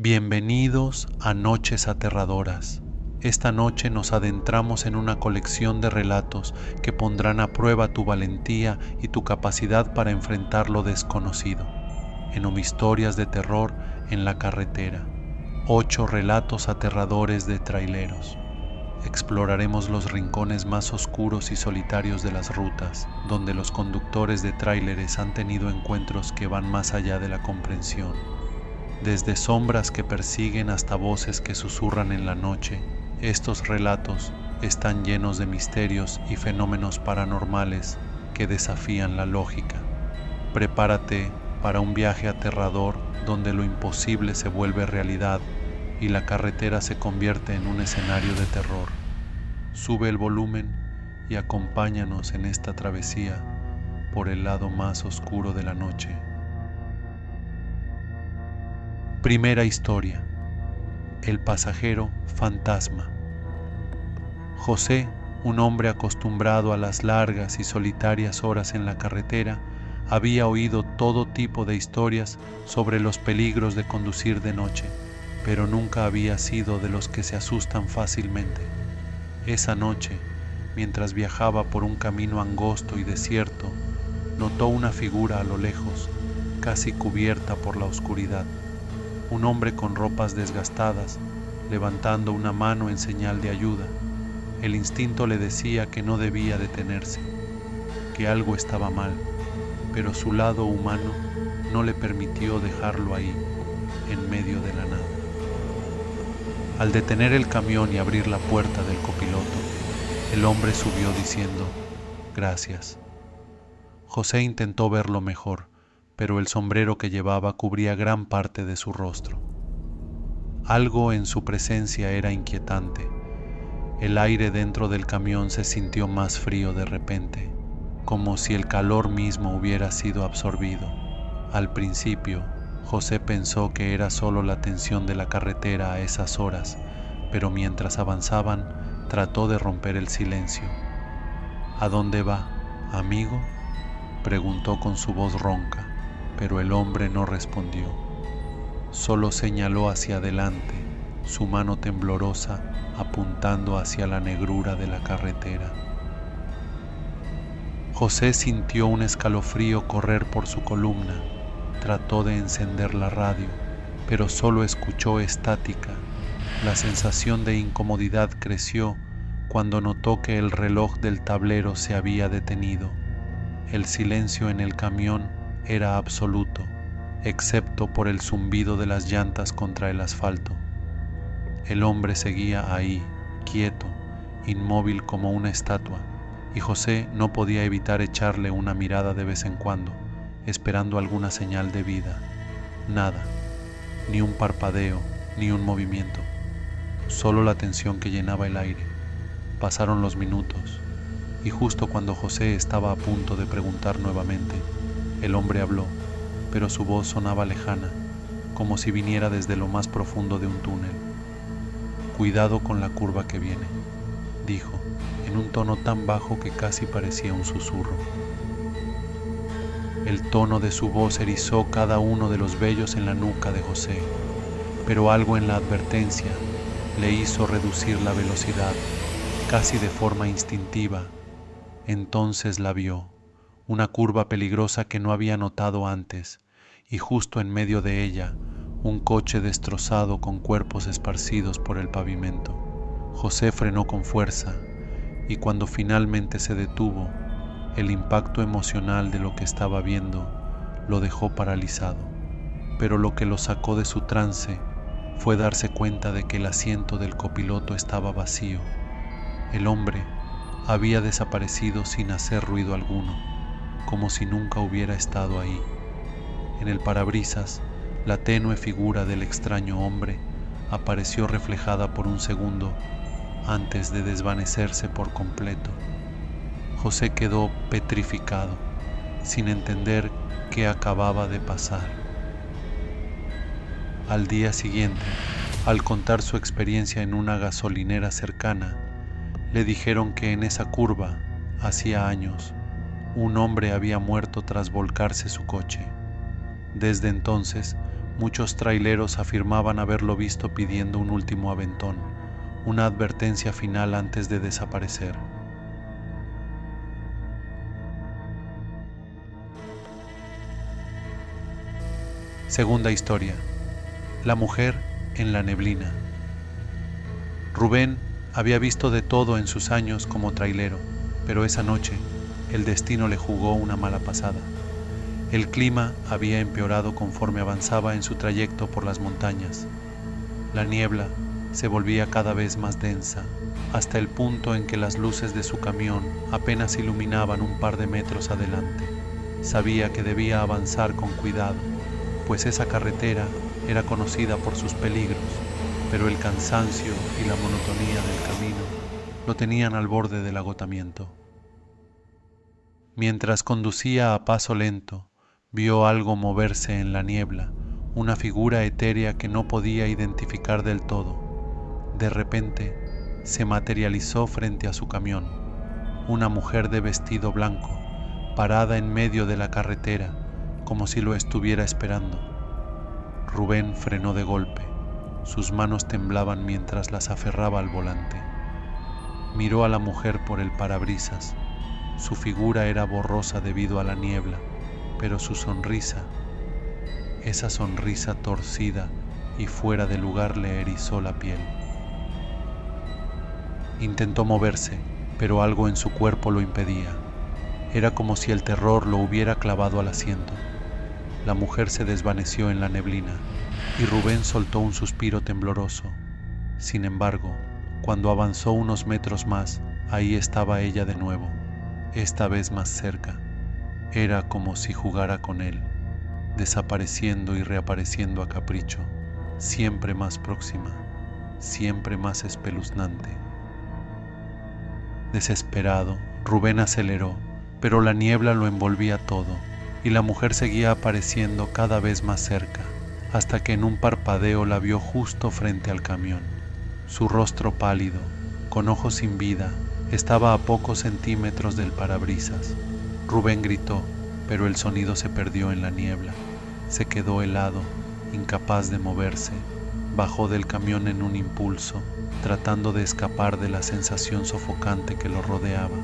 Bienvenidos a Noches Aterradoras. Esta noche nos adentramos en una colección de relatos que pondrán a prueba tu valentía y tu capacidad para enfrentar lo desconocido. En Historias de Terror en la Carretera. 8 relatos aterradores de traileros. Exploraremos los rincones más oscuros y solitarios de las rutas, donde los conductores de tráileres han tenido encuentros que van más allá de la comprensión. Desde sombras que persiguen hasta voces que susurran en la noche, estos relatos están llenos de misterios y fenómenos paranormales que desafían la lógica. Prepárate para un viaje aterrador donde lo imposible se vuelve realidad y la carretera se convierte en un escenario de terror. Sube el volumen y acompáñanos en esta travesía por el lado más oscuro de la noche. Primera historia: el pasajero fantasma. José, un hombre acostumbrado a las largas y solitarias horas en la carretera, había oído todo tipo de historias sobre los peligros de conducir de noche, pero nunca había sido de los que se asustan fácilmente. Esa noche, mientras viajaba por un camino angosto y desierto, notó una figura a lo lejos, casi cubierta por la oscuridad. Un hombre con ropas desgastadas, levantando una mano en señal de ayuda. El instinto le decía que no debía detenerse, que algo estaba mal, pero su lado humano no le permitió dejarlo ahí, en medio de la nada. Al detener el camión y abrir la puerta del copiloto, el hombre subió diciendo: «Gracias». José intentó verlo mejor, pero el sombrero que llevaba cubría gran parte de su rostro. Algo en su presencia era inquietante. El aire dentro del camión se sintió más frío de repente, como si el calor mismo hubiera sido absorbido. Al principio, José pensó que era solo la tensión de la carretera a esas horas, pero mientras avanzaban, trató de romper el silencio. «¿A dónde va, amigo?», preguntó con su voz ronca, pero el hombre no respondió. Solo señaló hacia adelante, su mano temblorosa apuntando hacia la negrura de la carretera. José sintió un escalofrío correr por su columna. Trató de encender la radio, pero solo escuchó estática. La sensación de incomodidad creció cuando notó que el reloj del tablero se había detenido. El silencio en el camión era absoluto, excepto por el zumbido de las llantas contra el asfalto. El hombre seguía ahí, quieto, inmóvil como una estatua, y José no podía evitar echarle una mirada de vez en cuando, esperando alguna señal de vida. Nada, ni un parpadeo, ni un movimiento, solo la tensión que llenaba el aire. Pasaron los minutos, y justo cuando José estaba a punto de preguntar nuevamente, el hombre habló, pero su voz sonaba lejana, como si viniera desde lo más profundo de un túnel. «Cuidado con la curva que viene», dijo, en un tono tan bajo que casi parecía un susurro. El tono de su voz erizó cada uno de los vellos en la nuca de José, pero algo en la advertencia le hizo reducir la velocidad, casi de forma instintiva. Entonces la vio, una curva peligrosa que no había notado antes, y justo en medio de ella, un coche destrozado con cuerpos esparcidos por el pavimento. José frenó con fuerza, y cuando finalmente se detuvo, el impacto emocional de lo que estaba viendo lo dejó paralizado. Pero lo que lo sacó de su trance fue darse cuenta de que el asiento del copiloto estaba vacío. El hombre había desaparecido sin hacer ruido alguno, como si nunca hubiera estado ahí. En el parabrisas, la tenue figura del extraño hombre apareció reflejada por un segundo antes de desvanecerse por completo. José quedó petrificado, sin entender qué acababa de pasar. Al día siguiente, al contar su experiencia en una gasolinera cercana, le dijeron que en esa curva, hacía años, un hombre había muerto tras volcarse su coche. Desde entonces, Muchos traileros afirmaban haberlo visto pidiendo un último aventón, una advertencia final antes de desaparecer. Segunda historia. La mujer en la neblina. Rubén había visto de todo en sus años como trailero, pero esa noche el destino le jugó una mala pasada. El clima había empeorado conforme avanzaba en su trayecto por las montañas. La niebla se volvía cada vez más densa, hasta el punto en que las luces de su camión apenas iluminaban un par de metros adelante. Sabía que debía avanzar con cuidado, pues esa carretera era conocida por sus peligros, pero el cansancio y la monotonía del camino lo tenían al borde del agotamiento. Mientras conducía a paso lento, vio algo moverse en la niebla, una figura etérea que no podía identificar del todo. De repente, se materializó frente a su camión, una mujer de vestido blanco, parada en medio de la carretera, como si lo estuviera esperando. Rubén frenó de golpe. Sus manos temblaban mientras las aferraba al volante. Miró a la mujer por el parabrisas. Su figura era borrosa debido a la niebla, pero su sonrisa, esa sonrisa torcida y fuera de lugar, le erizó la piel. Intentó moverse, pero algo en su cuerpo lo impedía. Era como si el terror lo hubiera clavado al asiento. La mujer se desvaneció en la neblina y Rubén soltó un suspiro tembloroso. Sin embargo, cuando avanzó unos metros más, ahí estaba ella de nuevo, esta vez más cerca. Era como si jugara con él, desapareciendo y reapareciendo a capricho, siempre más próxima, siempre más espeluznante. Desesperado, Rubén aceleró, pero la niebla lo envolvía todo, y la mujer seguía apareciendo cada vez más cerca, hasta que en un parpadeo la vio justo frente al camión. Su rostro pálido, con ojos sin vida, estaba a pocos centímetros del parabrisas. Rubén gritó, pero el sonido se perdió en la niebla. Se quedó helado, incapaz de moverse. Bajó del camión en un impulso, tratando de escapar de la sensación sofocante que lo rodeaba.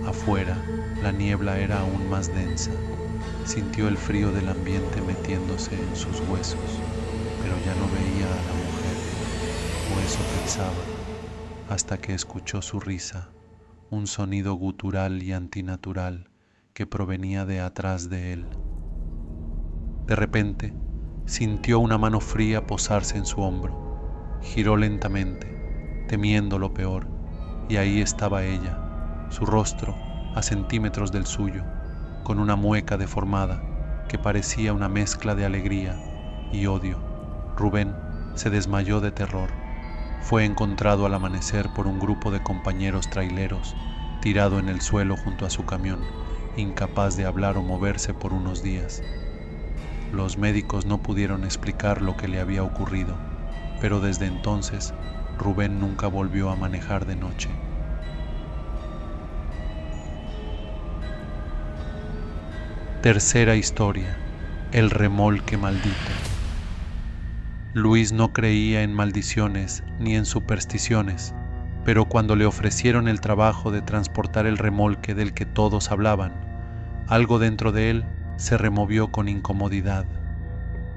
Afuera, la niebla era aún más densa. Sintió el frío del ambiente metiéndose en sus huesos, pero ya no veía a la mujer, o eso pensaba, hasta que escuchó su risa, un sonido gutural y antinatural que provenía de atrás de él. De repente, sintió una mano fría posarse en su hombro. Giró lentamente, temiendo lo peor, y ahí estaba ella, su rostro a centímetros del suyo, con una mueca deformada que parecía una mezcla de alegría y odio. Rubén se desmayó de terror. Fue encontrado al amanecer por un grupo de compañeros traileros, tirado en el suelo junto a su camión, incapaz de hablar o moverse por unos días. Los médicos no pudieron explicar lo que le había ocurrido, pero desde entonces Rubén nunca volvió a manejar de noche. Tercera historia: el remolque maldito. Luis no creía en maldiciones ni en supersticiones, pero cuando le ofrecieron el trabajo de transportar el remolque del que todos hablaban, algo dentro de él se removió con incomodidad.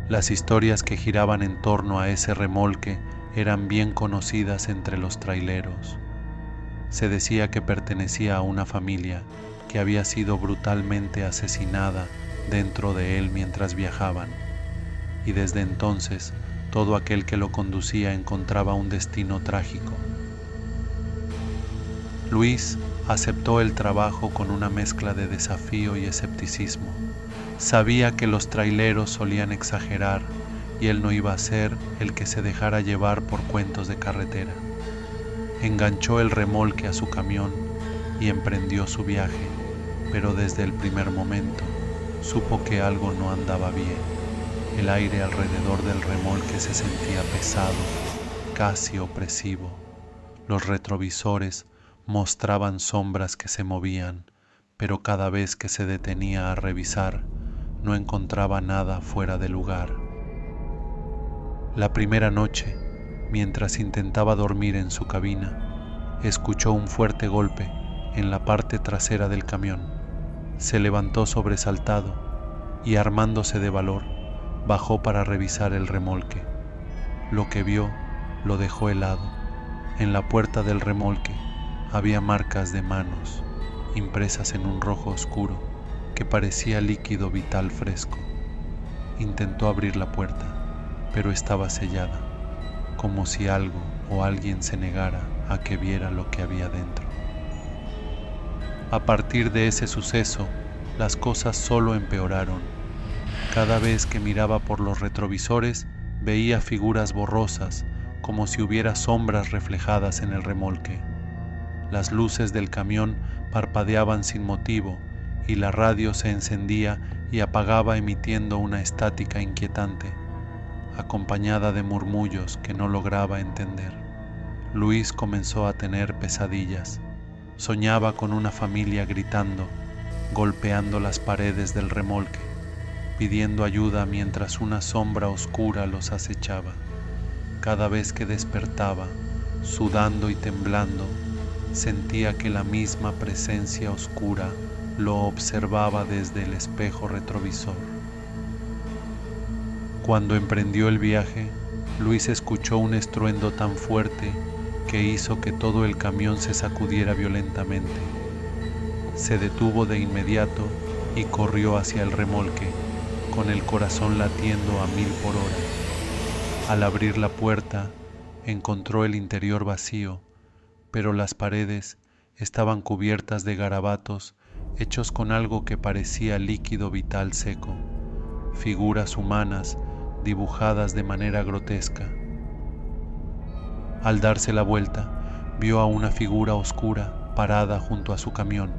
Las historias que giraban en torno a ese remolque eran bien conocidas entre los traileros. Se decía que pertenecía a una familia que había sido brutalmente asesinada dentro de él mientras viajaban, y desde entonces todo aquel que lo conducía encontraba un destino trágico. Luis aceptó el trabajo con una mezcla de desafío y escepticismo. Sabía que los traileros solían exagerar y él no iba a ser el que se dejara llevar por cuentos de carretera. Enganchó el remolque a su camión y emprendió su viaje, pero desde el primer momento supo que algo no andaba bien. El aire alrededor del remolque se sentía pesado, casi opresivo. Los retrovisores mostraban sombras que se movían, pero cada vez que se detenía a revisar, no encontraba nada fuera de lugar. La primera noche, mientras intentaba dormir en su cabina, escuchó un fuerte golpe en la parte trasera del camión. Se levantó sobresaltado y, armándose de valor, bajó para revisar el remolque. Lo que vio lo dejó helado. En la puerta del remolque había marcas de manos, impresas en un rojo oscuro que parecía líquido vital fresco. Intentó abrir la puerta, pero estaba sellada, como si algo o alguien se negara a que viera lo que había dentro. A partir de ese suceso, las cosas solo empeoraron. Cada vez que miraba por los retrovisores, veía figuras borrosas, como si hubiera sombras reflejadas en el remolque. Las luces del camión parpadeaban sin motivo y la radio se encendía y apagaba emitiendo una estática inquietante, acompañada de murmullos que no lograba entender. Luis comenzó a tener pesadillas. Soñaba con una familia gritando, golpeando las paredes del remolque, pidiendo ayuda mientras una sombra oscura los acechaba. Cada vez que despertaba, sudando y temblando, sentía que la misma presencia oscura lo observaba desde el espejo retrovisor. Cuando emprendió el viaje, Luis escuchó un estruendo tan fuerte que hizo que todo el camión se sacudiera violentamente. Se detuvo de inmediato y corrió hacia el remolque, con el corazón latiendo a 1000 por hora. Al abrir la puerta, encontró el interior vacío, pero las paredes estaban cubiertas de garabatos hechos con algo que parecía líquido vital seco, figuras humanas dibujadas de manera grotesca. Al darse la vuelta, vio a una figura oscura parada junto a su camión,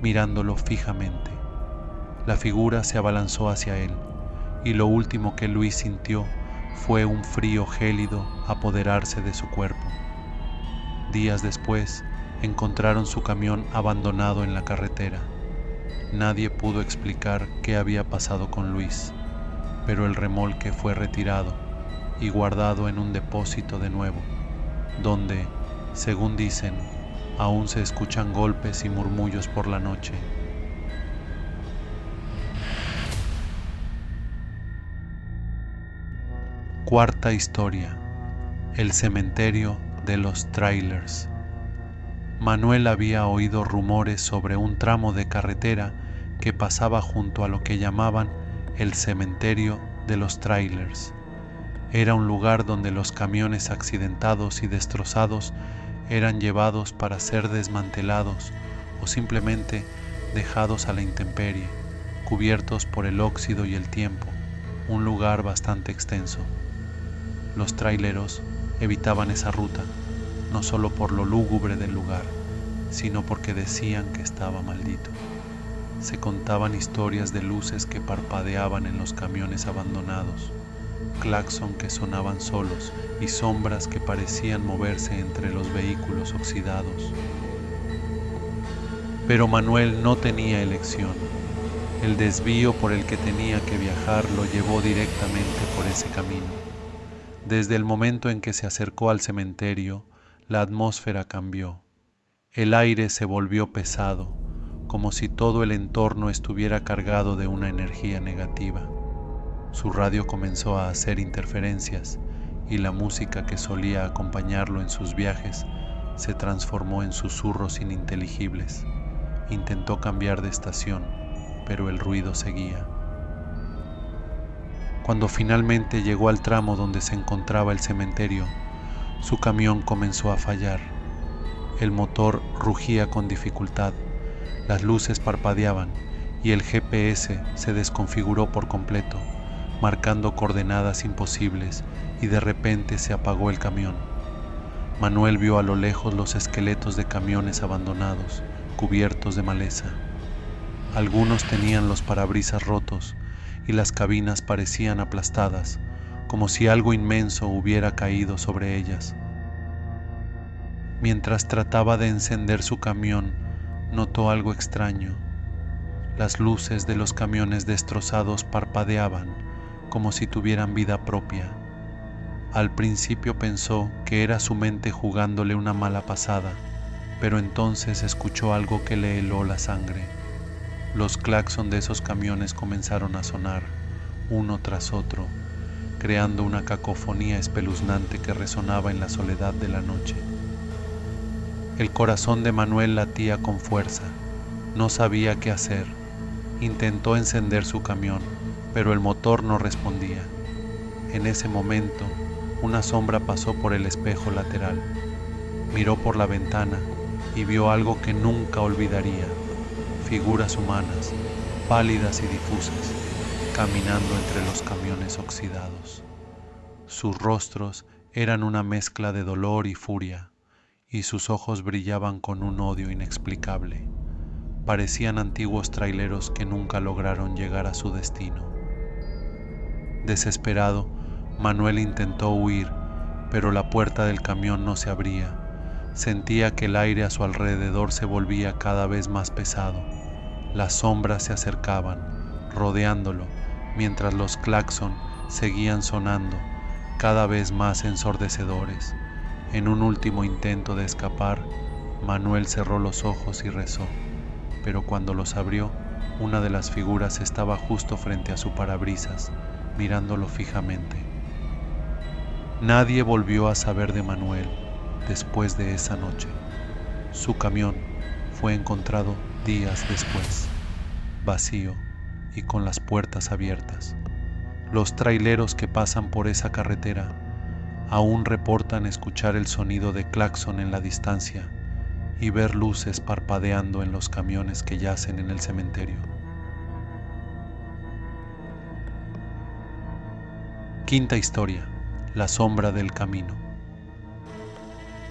mirándolo fijamente. La figura se abalanzó hacia él, y lo último que Luis sintió fue un frío gélido apoderarse de su cuerpo. Días después, encontraron su camión abandonado en la carretera. Nadie pudo explicar qué había pasado con Luis, pero el remolque fue retirado y guardado en un depósito de nuevo, donde, según dicen, aún se escuchan golpes y murmullos por la noche. Cuarta historia: el cementerio de los trailers. Manuel había oído rumores sobre un tramo de carretera que pasaba junto a lo que llamaban el cementerio de los trailers. Era un lugar donde los camiones accidentados y destrozados eran llevados para ser desmantelados o simplemente dejados a la intemperie, cubiertos por el óxido y el tiempo, un lugar bastante extenso. Los traileros evitaban esa ruta, no solo por lo lúgubre del lugar, sino porque decían que estaba maldito. Se contaban historias de luces que parpadeaban en los camiones abandonados, claxon que sonaban solos y sombras que parecían moverse entre los vehículos oxidados. Pero Manuel no tenía elección. El desvío por el que tenía que viajar lo llevó directamente por ese camino. Desde el momento en que se acercó al cementerio, la atmósfera cambió. El aire se volvió pesado, como si todo el entorno estuviera cargado de una energía negativa. Su radio comenzó a hacer interferencias y la música que solía acompañarlo en sus viajes se transformó en susurros ininteligibles. Intentó cambiar de estación, pero el ruido seguía. Cuando finalmente llegó al tramo donde se encontraba el cementerio, su camión comenzó a fallar. El motor rugía con dificultad, las luces parpadeaban y el GPS se desconfiguró por completo, marcando coordenadas imposibles, y de repente se apagó el camión. Manuel vio a lo lejos los esqueletos de camiones abandonados, cubiertos de maleza. Algunos tenían los parabrisas rotos y las cabinas parecían aplastadas, como si algo inmenso hubiera caído sobre ellas. Mientras trataba de encender su camión, notó algo extraño. Las luces de los camiones destrozados parpadeaban, como si tuvieran vida propia. Al principio pensó que era su mente jugándole una mala pasada, pero entonces escuchó algo que le heló la sangre. Los claxon de esos camiones comenzaron a sonar, uno tras otro, creando una cacofonía espeluznante que resonaba en la soledad de la noche. El corazón de Manuel latía con fuerza. No sabía qué hacer. Intentó encender su camión, pero el motor no respondía. En ese momento, una sombra pasó por el espejo lateral. Miró por la ventana y vio algo que nunca olvidaría. Figuras humanas, pálidas y difusas, caminando entre los camiones oxidados. Sus rostros eran una mezcla de dolor y furia, y sus ojos brillaban con un odio inexplicable. Parecían antiguos traileros que nunca lograron llegar a su destino. Desesperado, Manuel intentó huir, pero la puerta del camión no se abría. Sentía que el aire a su alrededor se volvía cada vez más pesado. Las sombras se acercaban, rodeándolo, mientras los claxon seguían sonando, cada vez más ensordecedores. En un último intento de escapar, Manuel cerró los ojos y rezó, pero cuando los abrió, una de las figuras estaba justo frente a su parabrisas, mirándolo fijamente. Nadie volvió a saber de Manuel después de esa noche. Su camión fue encontrado días después, vacío y con las puertas abiertas. Los traileros que pasan por esa carretera aún reportan escuchar el sonido de claxon en la distancia y ver luces parpadeando en los camiones que yacen en el cementerio. Quinta historia: la sombra del camino.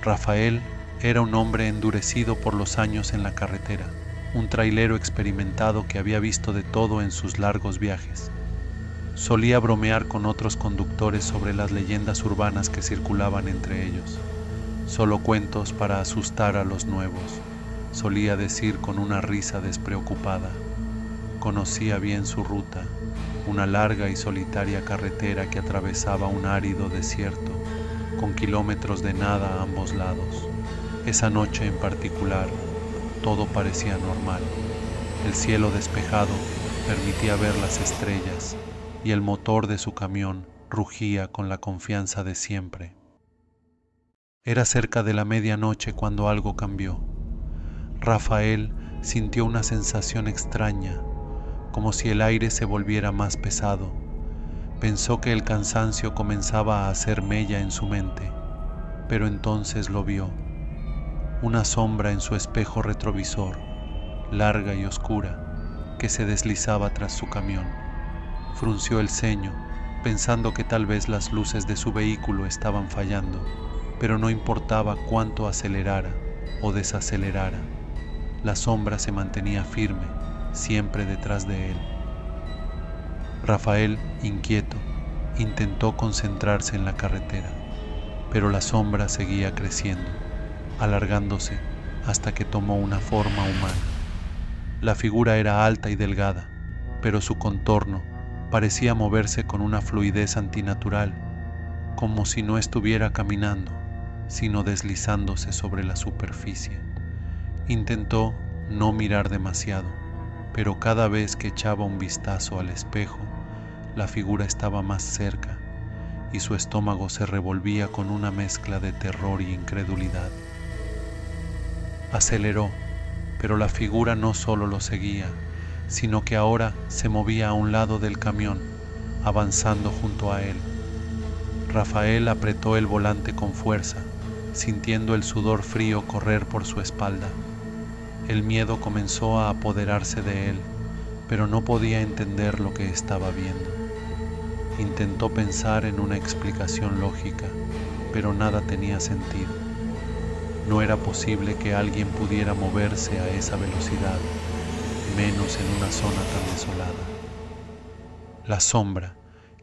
Rafael era un hombre endurecido por los años en la carretera, un trailero experimentado que había visto de todo en sus largos viajes. Solía bromear con otros conductores sobre las leyendas urbanas que circulaban entre ellos. Solo cuentos para asustar a los nuevos, solía decir con una risa despreocupada. Conocía bien su ruta, una larga y solitaria carretera que atravesaba un árido desierto, con kilómetros de nada a ambos lados. Esa noche en particular, todo parecía normal. El cielo despejado permitía ver las estrellas y el motor de su camión rugía con la confianza de siempre. Era cerca de la medianoche cuando algo cambió. Rafael sintió una sensación extraña, como si el aire se volviera más pesado. Pensó que el cansancio comenzaba a hacer mella en su mente, pero entonces lo vio. Una sombra en su espejo retrovisor, larga y oscura, que se deslizaba tras su camión. Frunció el ceño, pensando que tal vez las luces de su vehículo estaban fallando, pero no importaba cuánto acelerara o desacelerara. La sombra se mantenía firme, siempre detrás de él. Rafael, inquieto, intentó concentrarse en la carretera, pero la sombra seguía creciendo, alargándose hasta que tomó una forma humana. La figura era alta y delgada, pero su contorno parecía moverse con una fluidez antinatural, como si no estuviera caminando, sino deslizándose sobre la superficie. Intentó no mirar demasiado, pero cada vez que echaba un vistazo al espejo, la figura estaba más cerca y su estómago se revolvía con una mezcla de terror y incredulidad. Aceleró, pero la figura no solo lo seguía, sino que ahora se movía a un lado del camión, avanzando junto a él. Rafael apretó el volante con fuerza, sintiendo el sudor frío correr por su espalda. El miedo comenzó a apoderarse de él, pero no podía entender lo que estaba viendo. Intentó pensar en una explicación lógica, pero nada tenía sentido. No era posible que alguien pudiera moverse a esa velocidad, menos en una zona tan desolada. La sombra,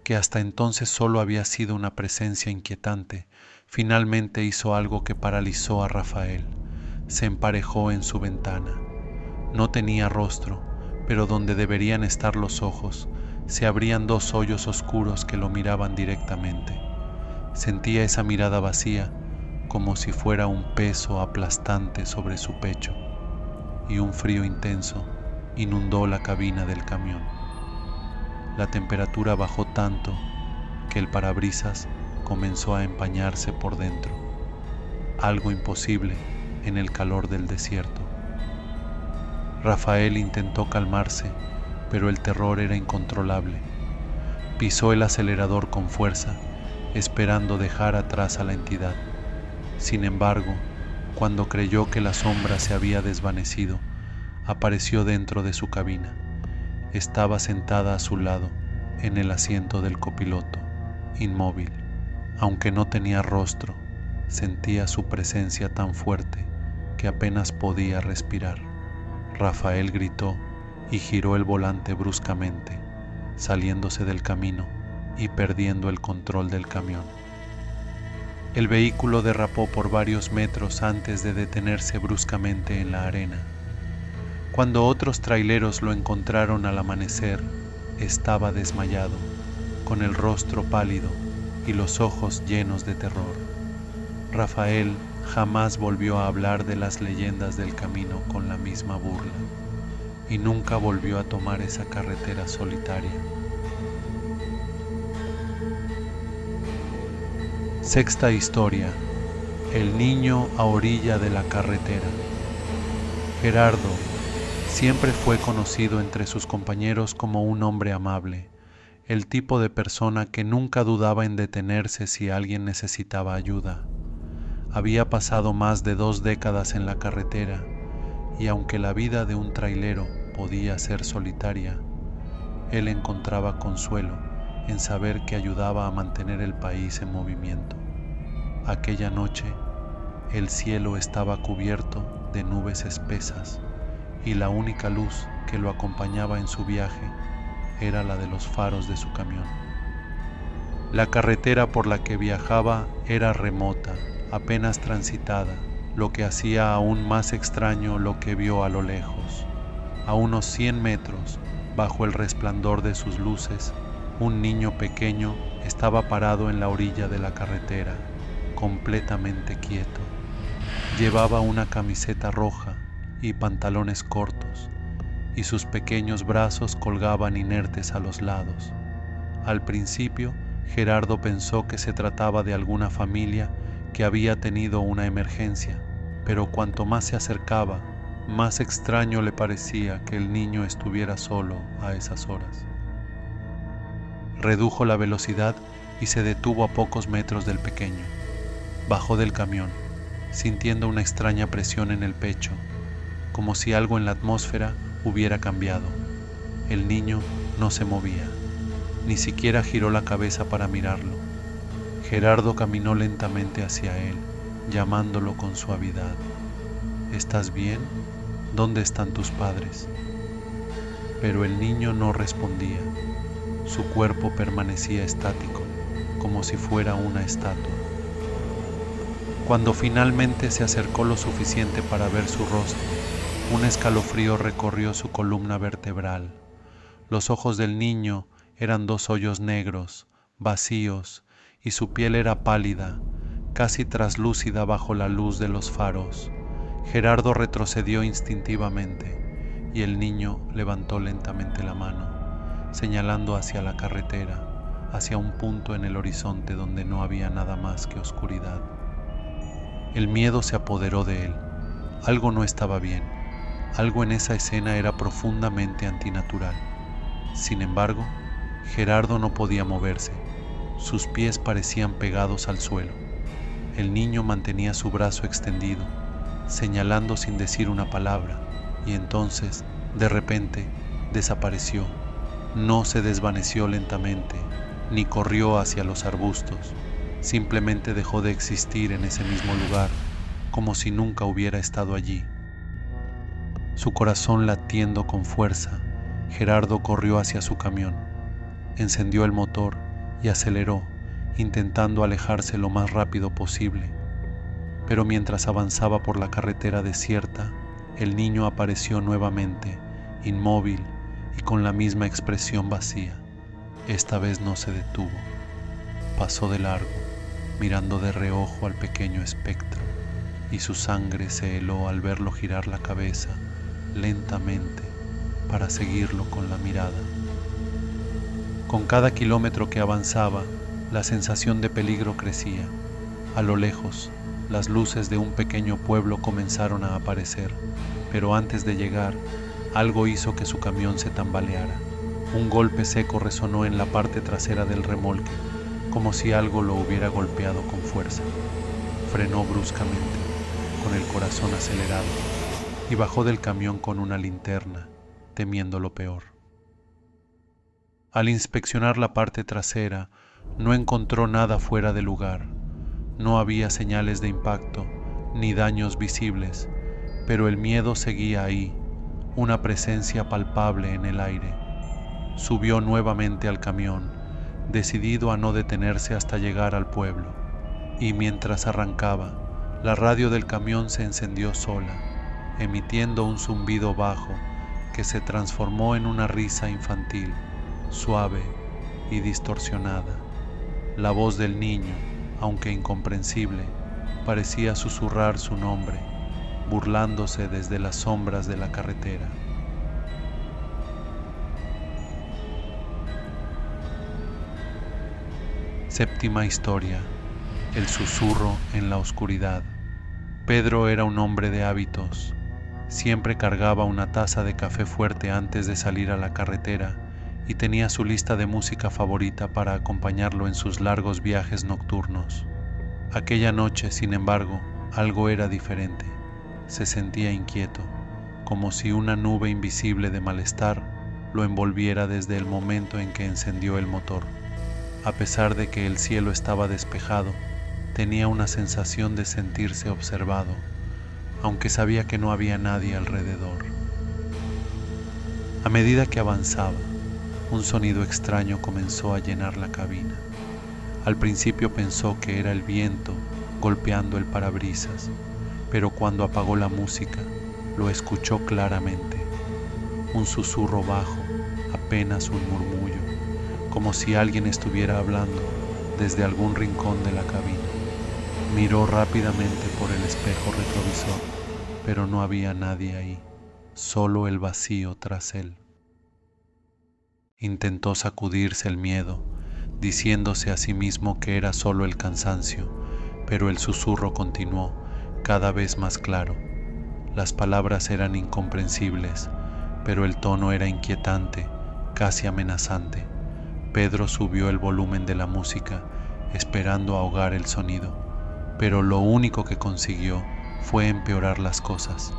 que hasta entonces solo había sido una presencia inquietante, finalmente hizo algo que paralizó a Rafael. Se emparejó en su ventana. No tenía rostro, pero donde deberían estar los ojos, se abrían dos hoyos oscuros que lo miraban directamente. Sentía esa mirada vacía, como si fuera un peso aplastante sobre su pecho, y un frío intenso inundó la cabina del camión. La temperatura bajó tanto que el parabrisas comenzó a empañarse por dentro, algo imposible en el calor del desierto. Rafael intentó calmarse, pero el terror era incontrolable. Pisó el acelerador con fuerza, esperando dejar atrás a la entidad. Sin embargo, cuando creyó que la sombra se había desvanecido, apareció dentro de su cabina. Estaba sentada a su lado, en el asiento del copiloto, inmóvil. Aunque no tenía rostro, sentía su presencia tan fuerte que apenas podía respirar. Rafael gritó y giró el volante bruscamente, saliéndose del camino y perdiendo el control del camión. El vehículo derrapó por varios metros antes de detenerse bruscamente en la arena. Cuando otros traileros lo encontraron al amanecer, estaba desmayado, con el rostro pálido y los ojos llenos de terror. Rafael jamás volvió a hablar de las leyendas del camino con la misma burla, y nunca volvió a tomar esa carretera solitaria. Sexta historia: el niño a orilla de la carretera. Gerardo siempre fue conocido entre sus compañeros como un hombre amable, el tipo de persona que nunca dudaba en detenerse si alguien necesitaba ayuda. Había pasado más de 2 décadas en la carretera, y aunque la vida de un trailero podía ser solitaria, él encontraba consuelo en saber que ayudaba a mantener el país en movimiento. Aquella noche, el cielo estaba cubierto de nubes espesas, y la única luz que lo acompañaba en su viaje era la de los faros de su camión. La carretera por la que viajaba era remota, apenas transitada, lo que hacía aún más extraño lo que vio a lo lejos. A unos 100 metros, bajo el resplandor de sus luces, un niño pequeño estaba parado en la orilla de la carretera, completamente quieto. Llevaba una camiseta roja y pantalones cortos, y sus pequeños brazos colgaban inertes a los lados. Al principio, Gerardo pensó que se trataba de alguna familia que había tenido una emergencia, pero cuanto más se acercaba, más extraño le parecía que el niño estuviera solo a esas horas. Redujo la velocidad y se detuvo a pocos metros del pequeño. Bajó del camión, sintiendo una extraña presión en el pecho, como si algo en la atmósfera hubiera cambiado. El niño no se movía, ni siquiera giró la cabeza para mirarlo. Gerardo caminó lentamente hacia él, llamándolo con suavidad. ¿Estás bien? ¿Dónde están tus padres? Pero el niño no respondía. Su cuerpo permanecía estático, como si fuera una estatua. Cuando finalmente se acercó lo suficiente para ver su rostro, un escalofrío recorrió su columna vertebral. Los ojos del niño eran 2 hoyos negros, vacíos, y su piel era pálida, casi traslúcida bajo la luz de los faros. Gerardo retrocedió instintivamente, y el niño levantó lentamente la mano, señalando hacia la carretera, hacia un punto en el horizonte donde no había nada más que oscuridad. El miedo se apoderó de él. Algo no estaba bien. Algo en esa escena era profundamente antinatural. Sin embargo, Gerardo no podía moverse. Sus pies parecían pegados al suelo. El niño mantenía su brazo extendido, señalando sin decir una palabra, y entonces, de repente, desapareció. No se desvaneció lentamente, ni corrió hacia los arbustos. Simplemente dejó de existir en ese mismo lugar, como si nunca hubiera estado allí. Su corazón latiendo con fuerza, Gerardo corrió hacia su camión, encendió el motor y aceleró, intentando alejarse lo más rápido posible. Pero mientras avanzaba por la carretera desierta, el niño apareció nuevamente, inmóvil y con la misma expresión vacía. Esta vez no se detuvo, pasó de largo. mirando de reojo al pequeño espectro, y su sangre se heló al verlo girar la cabeza lentamente para seguirlo con la mirada. Con cada kilómetro que avanzaba, la sensación de peligro crecía. A lo lejos, las luces de un pequeño pueblo comenzaron a aparecer, pero antes de llegar, algo hizo que su camión se tambaleara. Un golpe seco resonó en la parte trasera del remolque, como si algo lo hubiera golpeado con fuerza. Frenó bruscamente, con el corazón acelerado, y bajó del camión con una linterna, temiendo lo peor. Al inspeccionar la parte trasera, no encontró nada fuera de lugar. No había señales de impacto, ni daños visibles, pero el miedo seguía ahí, una presencia palpable en el aire. Subió nuevamente al camión, decidido a no detenerse hasta llegar al pueblo, y mientras arrancaba, la radio del camión se encendió sola, emitiendo un zumbido bajo que se transformó en una risa infantil, suave y distorsionada. La voz del niño, aunque incomprensible, parecía susurrar su nombre, burlándose desde las sombras de la carretera. Séptima historia: el susurro en la oscuridad. Pedro era un hombre de hábitos. Siempre cargaba una taza de café fuerte antes de salir a la carretera y tenía su lista de música favorita para acompañarlo en sus largos viajes nocturnos. Aquella noche, sin embargo, algo era diferente. Se sentía inquieto, como si una nube invisible de malestar lo envolviera desde el momento en que encendió el motor. A pesar de que el cielo estaba despejado, tenía una sensación de sentirse observado, aunque sabía que no había nadie alrededor. A medida que avanzaba, un sonido extraño comenzó a llenar la cabina. Al principio pensó que era el viento golpeando el parabrisas, pero cuando apagó la música, lo escuchó claramente. Un susurro bajo, apenas un murmullo, como si alguien estuviera hablando desde algún rincón de la cabina. Miró rápidamente por el espejo retrovisor, pero no había nadie ahí, solo el vacío tras él. Intentó sacudirse el miedo, diciéndose a sí mismo que era solo el cansancio, pero el susurro continuó, cada vez más claro. Las palabras eran incomprensibles, pero el tono era inquietante, casi amenazante. Pedro subió el volumen de la música, esperando ahogar el sonido, pero lo único que consiguió fue empeorar las cosas.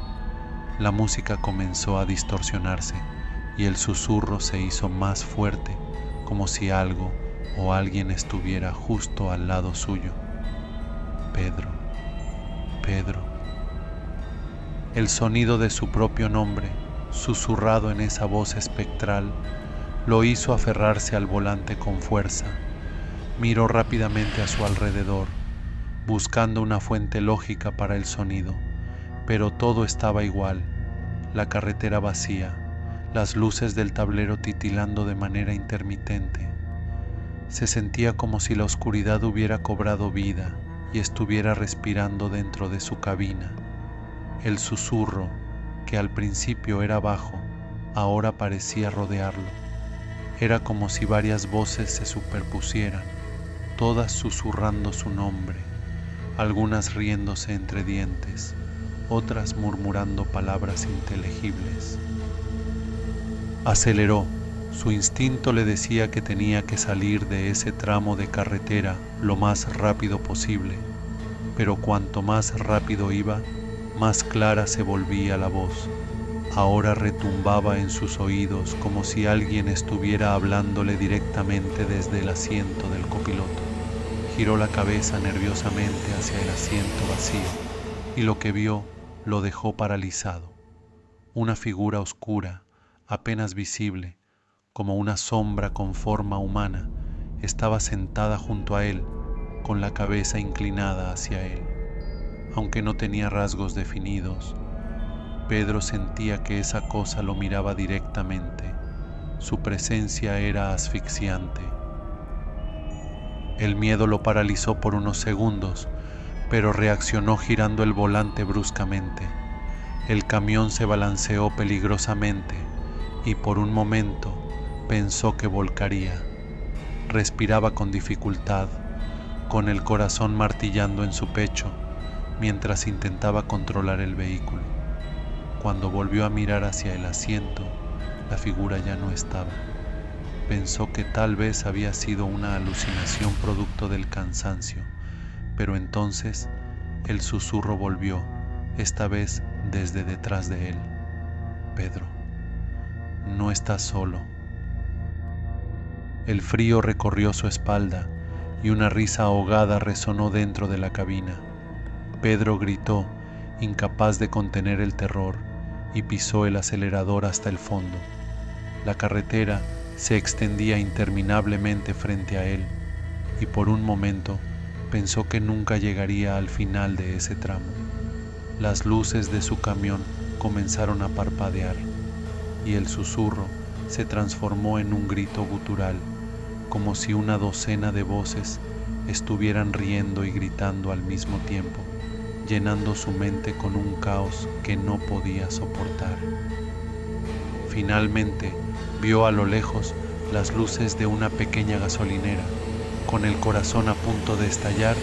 La música comenzó a distorsionarse y el susurro se hizo más fuerte, como si algo o alguien estuviera justo al lado suyo. Pedro, Pedro. El sonido de su propio nombre, susurrado en esa voz espectral, lo hizo aferrarse al volante con fuerza. Miró rápidamente a su alrededor, buscando una fuente lógica para el sonido, pero todo estaba igual: la carretera vacía, las luces del tablero titilando de manera intermitente. Se sentía como si la oscuridad hubiera cobrado vida y estuviera respirando dentro de su cabina. El susurro, que al principio era bajo, ahora parecía rodearlo. Era como si varias voces se superpusieran, todas susurrando su nombre, algunas riéndose entre dientes, otras murmurando palabras inteligibles. Aceleró. Su instinto le decía que tenía que salir de ese tramo de carretera lo más rápido posible, pero cuanto más rápido iba, más clara se volvía la voz. Ahora retumbaba en sus oídos como si alguien estuviera hablándole directamente desde el asiento del copiloto. Giró la cabeza nerviosamente hacia el asiento vacío y lo que vio lo dejó paralizado. Una figura oscura, apenas visible, como una sombra con forma humana, estaba sentada junto a él, con la cabeza inclinada hacia él. Aunque no tenía rasgos definidos, Pedro sentía que esa cosa lo miraba directamente. Su presencia era asfixiante. El miedo lo paralizó por unos segundos, pero reaccionó girando el volante bruscamente. El camión se balanceó peligrosamente y por un momento pensó que volcaría. Respiraba con dificultad, con el corazón martillando en su pecho, mientras intentaba controlar el vehículo. Cuando volvió a mirar hacia el asiento, la figura ya no estaba. Pensó que tal vez había sido una alucinación producto del cansancio, pero entonces el susurro volvió, esta vez desde detrás de él. Pedro, no estás solo. El frío recorrió su espalda y una risa ahogada resonó dentro de la cabina. Pedro gritó, incapaz de contener el terror, y pisó el acelerador hasta el fondo. La carretera se extendía interminablemente frente a él, y por un momento pensó que nunca llegaría al final de ese tramo. Las luces de su camión comenzaron a parpadear, y el susurro se transformó en un grito gutural, como si una docena de voces estuvieran riendo y gritando al mismo tiempo, llenando su mente con un caos que no podía soportar. Finalmente vio a lo lejos las luces de una pequeña gasolinera. Con el corazón a punto de estallar,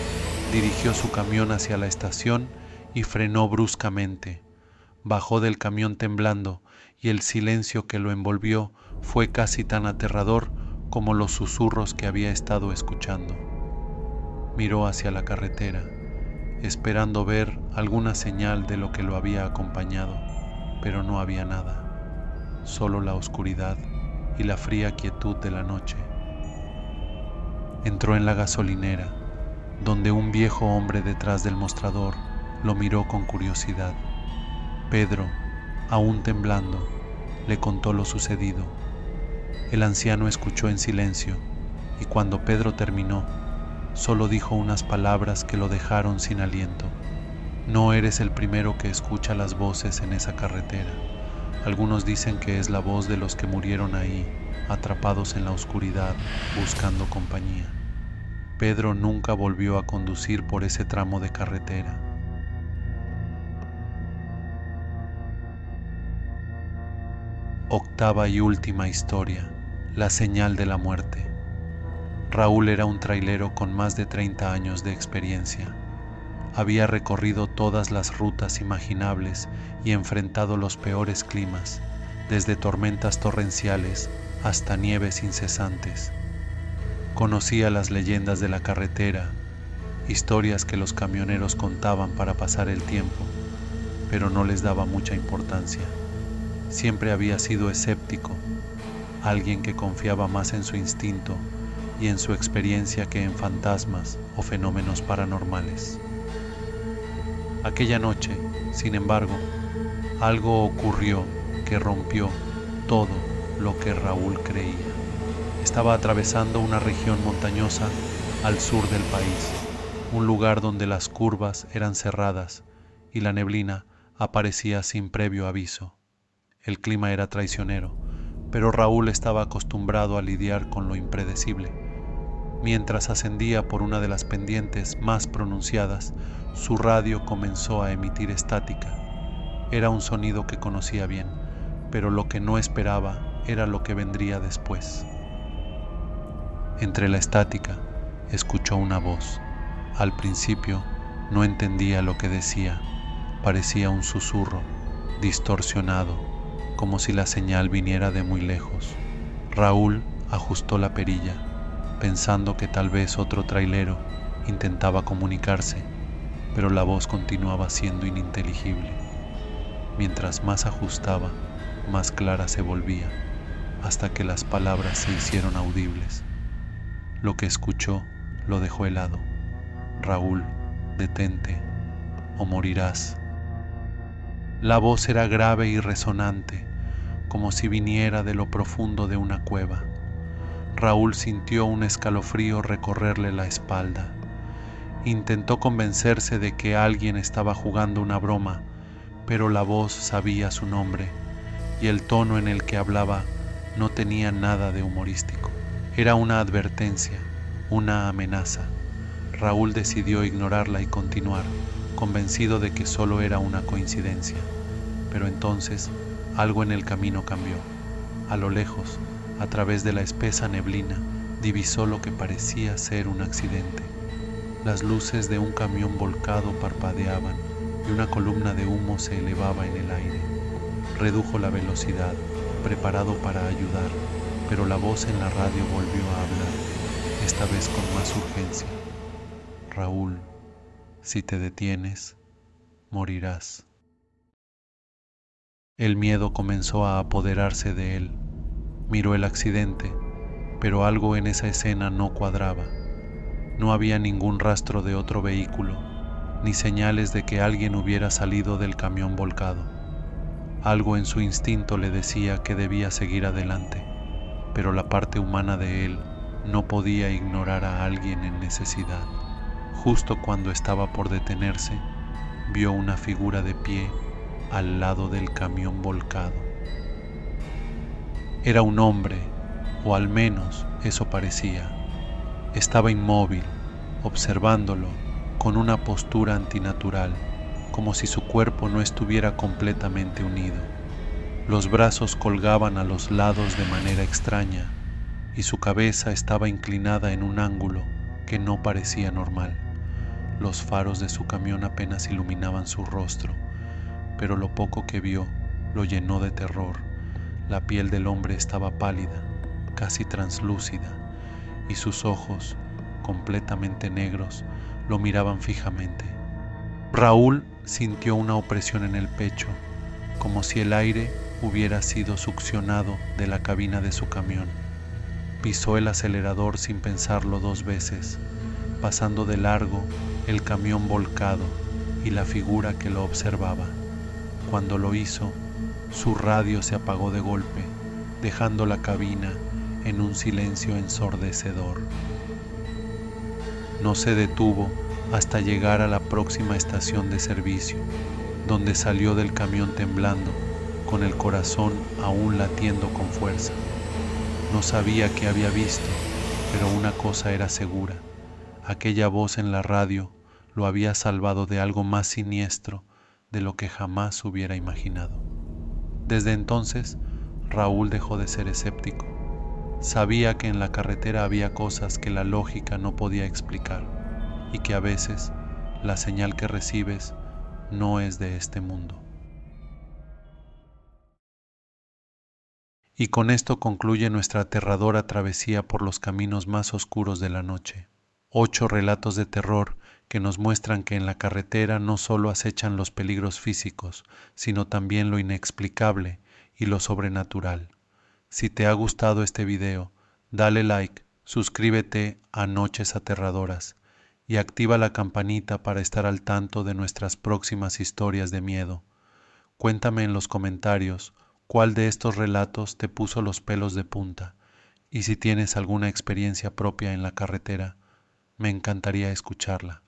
dirigió su camión hacia la estación y frenó bruscamente. Bajó del camión temblando y el silencio que lo envolvió fue casi tan aterrador como los susurros que había estado escuchando. Miró hacia la carretera, esperando ver alguna señal de lo que lo había acompañado, pero no había nada, solo la oscuridad y la fría quietud de la noche. Entró en la gasolinera, donde un viejo hombre detrás del mostrador lo miró con curiosidad. Pedro, aún temblando, le contó lo sucedido. El anciano escuchó en silencio, y cuando Pedro terminó, solo dijo unas palabras que lo dejaron sin aliento. No eres el primero que escucha las voces en esa carretera. Algunos dicen que es la voz de los que murieron ahí, atrapados en la oscuridad, buscando compañía. Pedro nunca volvió a conducir por ese tramo de carretera. Octava y última historia: la señal de la muerte. Raúl era un trailero con más de 30 años de experiencia. Había recorrido todas las rutas imaginables y enfrentado los peores climas, desde tormentas torrenciales hasta nieves incesantes. Conocía las leyendas de la carretera, historias que los camioneros contaban para pasar el tiempo, pero no les daba mucha importancia. Siempre había sido escéptico, alguien que confiaba más en su instinto y en su experiencia que en fantasmas o fenómenos paranormales. Aquella noche, sin embargo, algo ocurrió que rompió todo lo que Raúl creía. Estaba atravesando una región montañosa al sur del país, un lugar donde las curvas eran cerradas y la neblina aparecía sin previo aviso. El clima era traicionero, pero Raúl estaba acostumbrado a lidiar con lo impredecible. Mientras ascendía por una de las pendientes más pronunciadas, su radio comenzó a emitir estática. Era un sonido que conocía bien, pero lo que no esperaba era lo que vendría después. Entre la estática, escuchó una voz. Al principio, no entendía lo que decía. Parecía un susurro, distorsionado, como si la señal viniera de muy lejos. Raúl ajustó la perilla, pensando que tal vez otro trailero intentaba comunicarse, pero la voz continuaba siendo ininteligible. Mientras más ajustaba, más clara se volvía, hasta que las palabras se hicieron audibles. Lo que escuchó lo dejó helado. Raúl, detente, o morirás. La voz era grave y resonante, como si viniera de lo profundo de una cueva. Raúl sintió un escalofrío recorrerle la espalda. Intentó convencerse de que alguien estaba jugando una broma, pero la voz sabía su nombre, y el tono en el que hablaba no tenía nada de humorístico. Era una advertencia, una amenaza. Raúl decidió ignorarla y continuar, convencido de que solo era una coincidencia. Pero entonces algo en el camino cambió. A lo lejos, a través de la espesa neblina, divisó lo que parecía ser un accidente. Las luces de un camión volcado parpadeaban y una columna de humo se elevaba en el aire. Redujo la velocidad, preparado para ayudar, pero la voz en la radio volvió a hablar, esta vez con más urgencia. Raúl, si te detienes, morirás. El miedo comenzó a apoderarse de él. Miró el accidente, pero algo en esa escena no cuadraba. No había ningún rastro de otro vehículo, ni señales de que alguien hubiera salido del camión volcado. Algo en su instinto le decía que debía seguir adelante, pero la parte humana de él no podía ignorar a alguien en necesidad. Justo cuando estaba por detenerse, vio una figura de pie al lado del camión volcado. Era un hombre, o al menos eso parecía. Estaba inmóvil, observándolo con una postura antinatural, como si su cuerpo no estuviera completamente unido. Los brazos colgaban a los lados de manera extraña y su cabeza estaba inclinada en un ángulo que no parecía normal. Los faros de su camión apenas iluminaban su rostro, pero lo poco que vio lo llenó de terror. La piel del hombre estaba pálida, casi translúcida, y sus ojos, completamente negros, lo miraban fijamente. Raúl sintió una opresión en el pecho, como si el aire hubiera sido succionado de la cabina de su camión. Pisó el acelerador sin pensarlo 2 veces, pasando de largo el camión volcado y la figura que lo observaba. Cuando lo hizo, su radio se apagó de golpe, dejando la cabina en un silencio ensordecedor. No se detuvo hasta llegar a la próxima estación de servicio, donde salió del camión temblando, con el corazón aún latiendo con fuerza. No sabía qué había visto, pero una cosa era segura: aquella voz en la radio lo había salvado de algo más siniestro de lo que jamás hubiera imaginado. Desde entonces, Raúl dejó de ser escéptico. Sabía que en la carretera había cosas que la lógica no podía explicar y que a veces la señal que recibes no es de este mundo. Y con esto concluye nuestra aterradora travesía por los caminos más oscuros de la noche. 8 relatos de terror que nos muestran que en la carretera no solo acechan los peligros físicos, sino también lo inexplicable y lo sobrenatural. Si te ha gustado este video, dale like, suscríbete a Noches Aterradoras y activa la campanita para estar al tanto de nuestras próximas historias de miedo. Cuéntame en los comentarios cuál de estos relatos te puso los pelos de punta, y si tienes alguna experiencia propia en la carretera, me encantaría escucharla.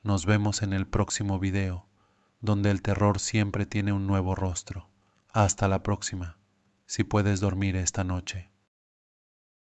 Nos vemos en el próximo video, donde el terror siempre tiene un nuevo rostro. Hasta la próxima, si puedes dormir esta noche.